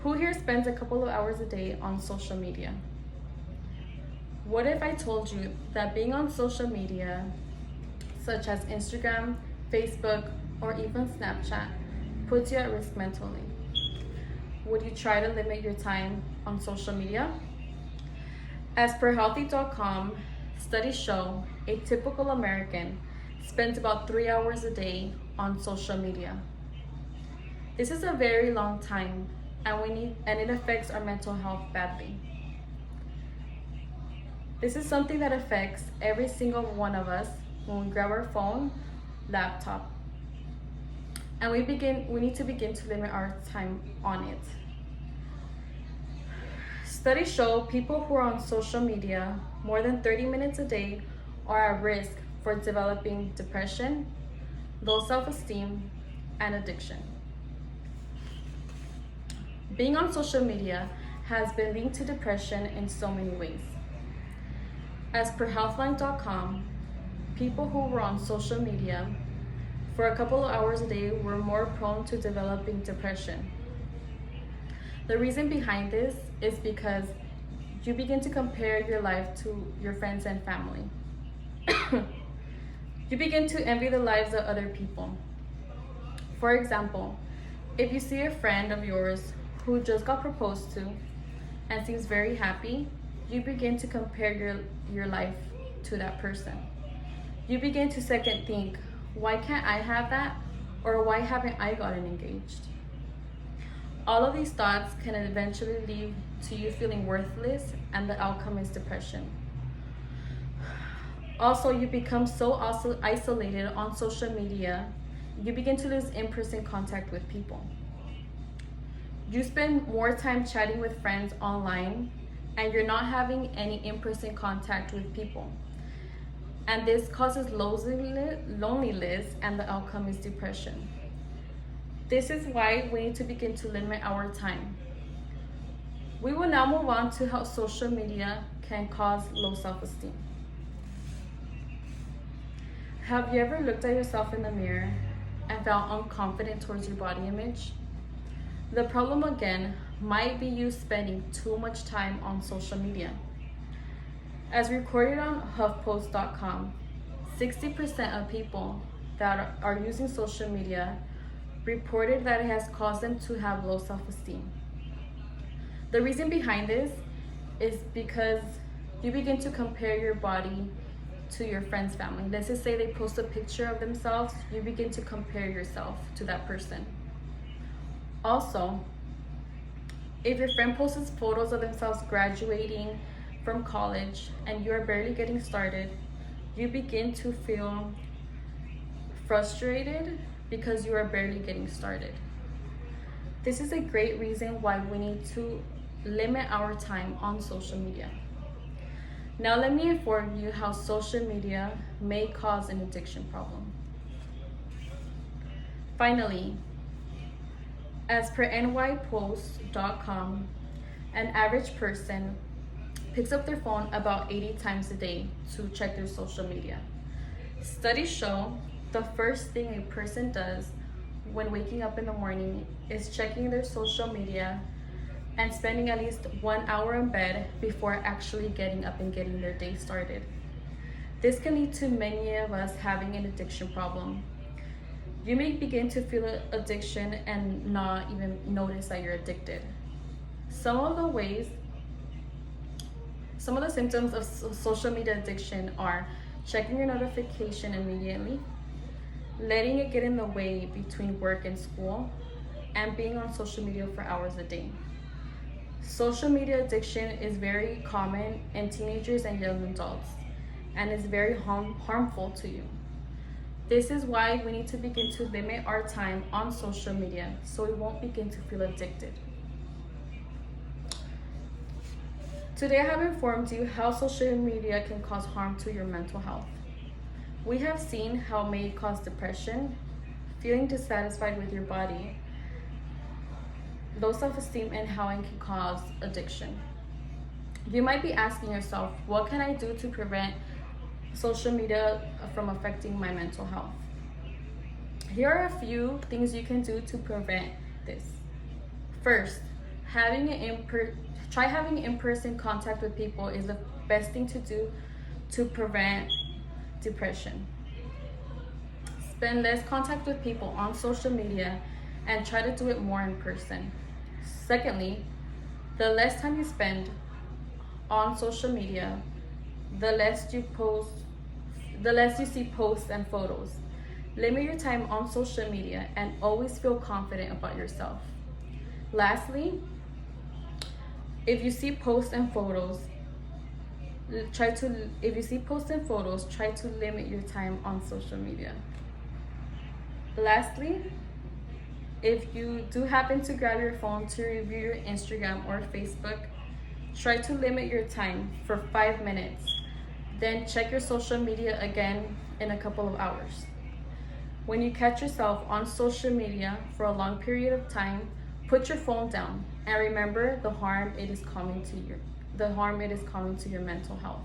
Who here spends a couple of hours a day on social media? What if I told you that being on social media, such as Instagram, Facebook, or even Snapchat, puts you at risk mentally? Would you try to limit your time on social media? As per Healthy.com, studies show a typical American spends about 3 hours a day on social media. This is a very long time, and it affects our mental health badly. This is something that affects every single one of us when we grab our phone, laptop, and we need to begin to limit our time on it. Studies show people who are on social media more than 30 minutes a day are at risk for developing depression, low self-esteem, and addiction. Being on social media has been linked to depression in so many ways. As per Healthline.com, people who were on social media for a couple of hours a day were more prone to developing depression. The reason behind this is because you begin to compare your life to your friends and family. You begin to envy the lives of other people. For example, if you see a friend of yours who just got proposed to and seems very happy, you begin to compare your life to that person. You begin to second think, why can't I have that? Or why haven't I gotten engaged? All of these thoughts can eventually lead to you feeling worthless, and the outcome is depression. Also, you become so isolated on social media, you begin to lose in-person contact with people. You spend more time chatting with friends online, and you're not having any in-person contact with people. And this causes loneliness, and the outcome is depression. This is why we need to begin to limit our time. We will now move on to how social media can cause low self-esteem. Have you ever looked at yourself in the mirror and felt unconfident towards your body image? The problem again might be you spending too much time on social media. As recorded on HuffPost.com, 60% of people that are using social media reported that it has caused them to have low self-esteem. The reason behind this is because you begin to compare your body to your friend's family. Let's just say they post a picture of themselves, you begin to compare yourself to that person. Also, if your friend posts photos of themselves graduating from college and you are barely getting started, you begin to feel frustrated because you are barely getting started. This is a great reason why we need to limit our time on social media. Now let me inform you how social media may cause an addiction problem. Finally, as per nypost.com, an average person picks up their phone about 80 times a day to check their social media. Studies show the first thing a person does when waking up in the morning is checking their social media and spending at least 1 hour in bed before actually getting up and getting their day started. This can lead to many of us having an addiction problem. You may begin to feel addiction and not even notice that you're addicted. Some of the symptoms of social media addiction are checking your notification immediately, letting it get in the way between work and school, and being on social media for hours a day. Social media addiction is very common in teenagers and young adults, and is very harmful to you. This is why we need to begin to limit our time on social media so we won't begin to feel addicted. Today I have informed you how social media can cause harm to your mental health. We have seen how it may cause depression, feeling dissatisfied with your body, low self-esteem, and how it can cause addiction. You might be asking yourself, what can I do to prevent social media from affecting my mental health? Here are a few things you can do to prevent this. First, try having in-person contact with people is the best thing to do to prevent depression. Spend less contact with people on social media and try to do it more in person. Secondly, the less time you spend on social media, the less you see posts and photos. Limit your time on social media and always feel confident about yourself. Lastly, if you see posts and photos, try to limit your time on social media. Lastly, if you do happen to grab your phone to review your Instagram or Facebook, try to limit your time for 5 minutes. Then check your social media again in a couple of hours. When you catch yourself on social media for a long period of time, put your phone down and remember the harm it is causing to your mental health.